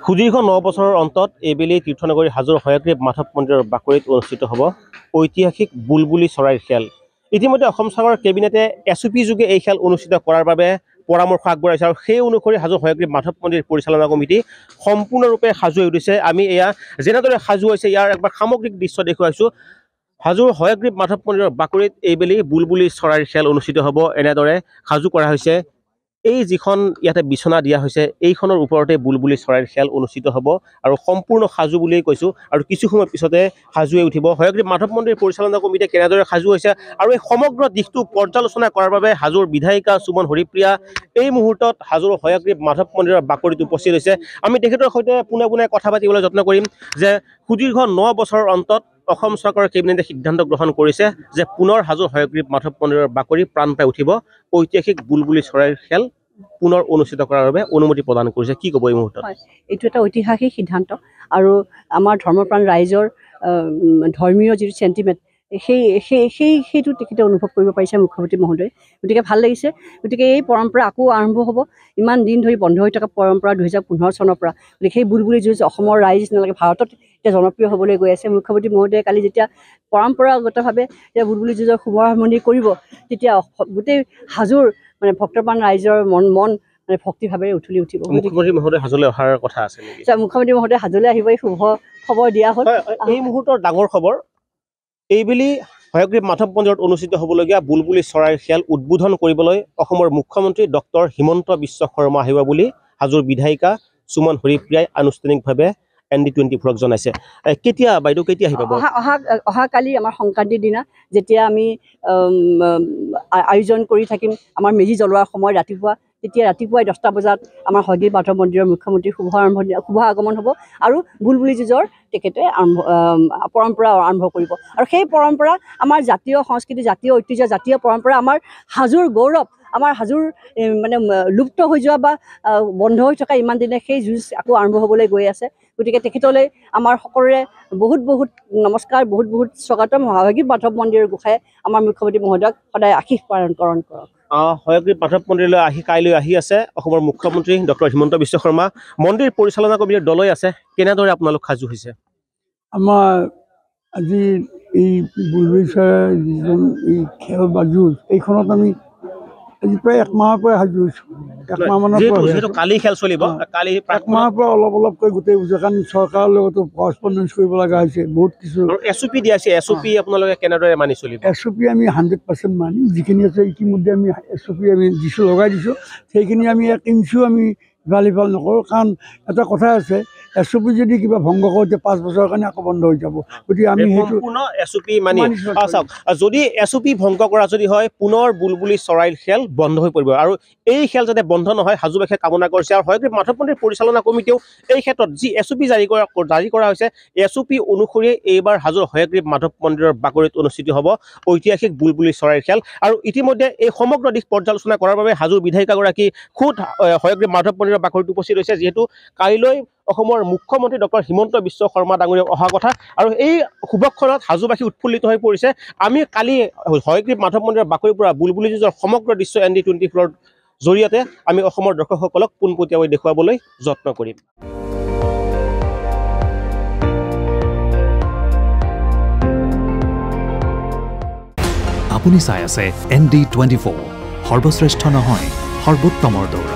সুদীৰ্ঘ 9 বছৰৰ অন্তত এইবেলি তীৰ্থনগৰী হাজোৰ হয়গ্ৰীৱ মাধৱ মন্দিৰৰ বাকৰিত অনুষ্ঠিত হ'ব ঐতিহাসিক বুলবুলি চৰাইৰ খেল। ইতিমধ্যে অসম চৰকাৰৰ কেবিনেটে SOP যোগে এই খেল অনুষ্ঠিত কৰাৰ বাবে পৰামৰ্শ আগবঢ়াইছে আৰু সেই অনুসৰি হাজোৰ হয়গ্ৰীৱ মাধৱ মন্দিৰ পৰিচালনা কমিটি সম্পূৰ্ণৰূপে সাজু হৈ উঠিছে। আমি এয়া যেনেদৰে সাজু হৈছে ইয়াৰ একবাৰ সামগ্ৰিক দৃশ্য দেখুৱাইছোঁ। হাজোৰ হয়গ্ৰীৱ মাধৱ মন্দিৰৰ বাকৰিত এইবেলি বুলবুলি চৰাইৰ খেল অনুষ্ঠিত হ'ব এনেদৰে সাজু কৰা হৈছে। এই যিখন ইয়াতে বিচনা দিয়া হৈছে এইখনৰ ওপৰতে বুলবুলি চৰাইৰ খেল অনুষ্ঠিত হ'ব আৰু সম্পূৰ্ণ সাজু বুলিয়েই কৈছোঁ আৰু কিছু সময় পিছতে সাজু হৈ উঠিব। হয়গ্ৰীৱ মাধৱ মন্দিৰ পৰিচালনা কমিটিয়ে কেনেদৰে সাজু হৈছে আৰু এই সমগ্ৰ দিশটো পৰ্যালোচনা কৰাৰ বাবে হাজোৰ বিধায়িকা সুমন হৰিপ্ৰিয়া এই মুহূৰ্তত হাজোৰ হয়গ্ৰীৱ মাধৱ মন্দিৰৰ বাকৰিত উপস্থিত হৈছে। আমি তেখেতৰ সৈতে পোনে পোনে কথা পাতিবলৈ যত্ন কৰিম যে সুদীৰ্ঘ 9 বছৰৰ অন্তত অসম চৰকাৰৰ কেবিনেটে সিদ্ধান্ত গ্ৰহণ কৰিছে যে পুনৰ হাজোৰ হয়গ্ৰীৱ মাধৱ মন্দিৰৰ বাকৰি প্ৰাণ পাই উঠিব। ঐতিহাসিক বুলবুলি চৰাইৰ খেল পুনৰ অনুষ্ঠিত কৰাৰ বাবে অনুমতি প্ৰদান কৰিছে। কি ক'ব এই মুহূৰ্তত? এইটো এটা ঐতিহাসিক সিদ্ধান্ত আৰু আমাৰ ধৰ্মপ্ৰাণ ৰাইজৰ ধৰ্মীয় যিটো চেণ্টিমেণ্ট সেইটো তেখেতে অনুভৱ কৰিব পাৰিছে মুখ্যমন্ত্ৰী মহোদয়। গতিকে ভাল লাগিছে। গতিকে এই পৰম্পৰা আকৌ আৰম্ভ হ'ব। ইমান দিন ধৰি বন্ধ হৈ থকা পৰম্পৰা 2015 চনৰ পৰা। গতিকে সেই বুলবুলি যুঁজ অসমৰ ৰাইজ নালাগে ভাৰতত এতিয়া জনপ্ৰিয় হ'বলৈ গৈ আছে। মুখ্যমন্ত্ৰী মহোদয়ে কালি যেতিয়া পৰম্পৰাগতভাৱে এতিয়া বুলবুলি যুঁজৰ শুভাৰম্ভণি কৰিব তেতিয়া গোটেই হাজোৰ ভক্তপ্ৰাণ ৰাইজৰ মন মানে ভক্তিভাৱেৰে উঠলি উঠিব। মুখ্যমন্ত্ৰী মহোদয় হাজোলৈ অহাৰ কথা আছে নেকি? মুখ্যমন্ত্ৰী মহোদয় হাজোলৈ আহিব, এই শুভ খবৰ দিয়া হ'ল। এই মুহূৰ্তৰ ডাঙৰ খবৰ, এইবেলি হয়গ্ৰীৱ মাধৱ মন্দিৰত অনুষ্ঠিত হ'বলগীয়া বুলবুলি চৰাইৰ খেল উদ্বোধন কৰিবলৈ অসমৰ মুখ্যমন্ত্ৰী ডক্টৰ হিমন্ত বিশ্ব শৰ্মা আহিব বুলি হাজোৰ বিধায়িকা সুমন হৰিপ্ৰিয়াই আনুষ্ঠানিকভাৱে ND24ক জনাইছে। কেতিয়া বাইদেউ কেতিয়া আহিব? অহাকালি আমাৰ সংক্ৰান্তিৰ দিনা যেতিয়া আমি আয়োজন কৰি থাকিম আমাৰ মেজি জ্বলোৱাৰ সময় ৰাতিপুৱা, তেতিয়া ৰাতিপুৱাই 10টা বজাত আমাৰ হয়গ্ৰীৱ মাধৱ মন্দিৰৰ মুখ্যমন্ত্ৰীৰ শুভ আগমন হ'ব আৰু বুলবুলি যুঁজৰ তেখেতে পৰম্পৰা আৰম্ভ কৰিব। আৰু সেই পৰম্পৰা আমাৰ জাতীয় সংস্কৃতি, জাতীয় ঐতিহ্য, জাতীয় পৰম্পৰা, আমাৰ হাজোৰ গৌৰৱ, আমাৰ হাজোৰ লুপ্ত হৈ যোৱা বা বন্ধ হৈ থকা ইমান দিনে সেই যুঁজ আকৌ আৰম্ভ হ'বলৈ গৈ আছে। গতিকে তেখেতলৈ আমাৰ সকলোৰে বহুত বহুত নমস্কাৰ, বহুত বহুত স্বাগতম। হয়গ্ৰীৱ মাধৱ মন্দিৰৰ গোসাঁই আমাৰ মুখ্যমন্ত্ৰী মহোদয়ক সদায় আশীষ কৰণ কৰক। হয়গ্ৰীৱ মাধৱ মন্দিৰলৈ কাইলৈ আহি আছে অসমৰ মুখ্যমন্ত্ৰী ডক্টৰ হিমন্ত বিশ্ব শৰ্মা। মন্দিৰ পৰিচালনা কমিটিৰ দলই আছে, কেনেদৰে আপোনালোক সাজু হৈছে? আমাৰ আজি এই বুলবুলি চৰাইৰ যিজন এই খেল বা যুঁজ এইখনত আমি আজি প্ৰায় 1 মাহৰ পৰা সাজু হৈছোঁ। 1 মাহ মানৰ পৰা কালি খেল চলিব, কালি 1 মাহৰ পৰা অলপকৈ গোটেই বুজা, কাৰণ চৰকাৰৰ লগতো কৰস্পণ্ডেঞ্চ কৰিব লগা হৈছে বহুত কিছু। SOP দিয়া আছে, SOP আপোনালোকে কেনেদৰে মানি চলিব? SOP আমি 100% মানিম। যিখিনি আছে ইতিমধ্যে আমি SOP আমি দিছোঁ, লগাই দিছোঁ। সেইখিনি আমি 1 ইঞ্চিও আমি ইফাল সিফাল নকৰোঁ, কাৰণ এটা কথা আছে SOP যদি কিবা ভংগ কৰোঁ তেতিয়া 5 বছৰৰ কাৰণে আকৌ বন্ধ হৈ যাব। গতিকে আমি সেইটো SOP মানি চাওক, যদি SOP ভংগ কৰা যদি হয় পুনৰ বুলবুলি চৰাইৰ খেল বন্ধ হৈ পৰিব আৰু এই খেল যাতে বন্ধ নহয় হাজোবাসীয়ে কামনা কৰিছে। আৰু হয়গ্ৰীৱ মাধৱ মন্দিৰ পৰিচালনা কমিটিয়েও এই ক্ষেত্ৰত যি SOP জাৰি কৰা হৈছে SOP অনুসৰি এইবাৰ হাজোৰ হয়গ্ৰীৱ মাধৱ মন্দিৰৰ বাকৰিত অনুষ্ঠিত হ'ব ঐতিহাসিক বুলবুলি চৰাইৰ খেল। আৰু ইতিমধ্যে এই সমগ্ৰ দিশ পৰ্যালোচনা কৰাৰ বাবে হাজোৰ বিধায়িকাগৰাকী খুদ হয়গ্ৰীৱ মাধৱ মন্দিৰৰ বাকৰিত উপস্থিত হৈছে, যিহেতু কাইলৈ অসমৰ মুখ্যমন্ত্ৰী ডক্টৰ হিমন্ত বিশ্ব শৰ্মা ডাঙৰীয়া অহা কথা আৰু এই শুভক্ষণত হাজোবাসী উৎফুল্লিত হৈ পৰিছে। আমি কালি হয়গ্ৰীৱ মাধৱ মন্দিৰৰ বাকৰিৰ পৰা বুলবুলি যুঁজৰ সমগ্ৰ দৃশ্য ND24ৰ জৰিয়তে আমি অসমৰ দৰ্শকসকলক পোনপটীয়াকৈ দেখুৱাবলৈ যত্ন কৰিম। আপুনি চাই আছে ND24, সৰ্বশ্ৰেষ্ঠ নহয় সৰ্বোত্তমৰ দৌৰ।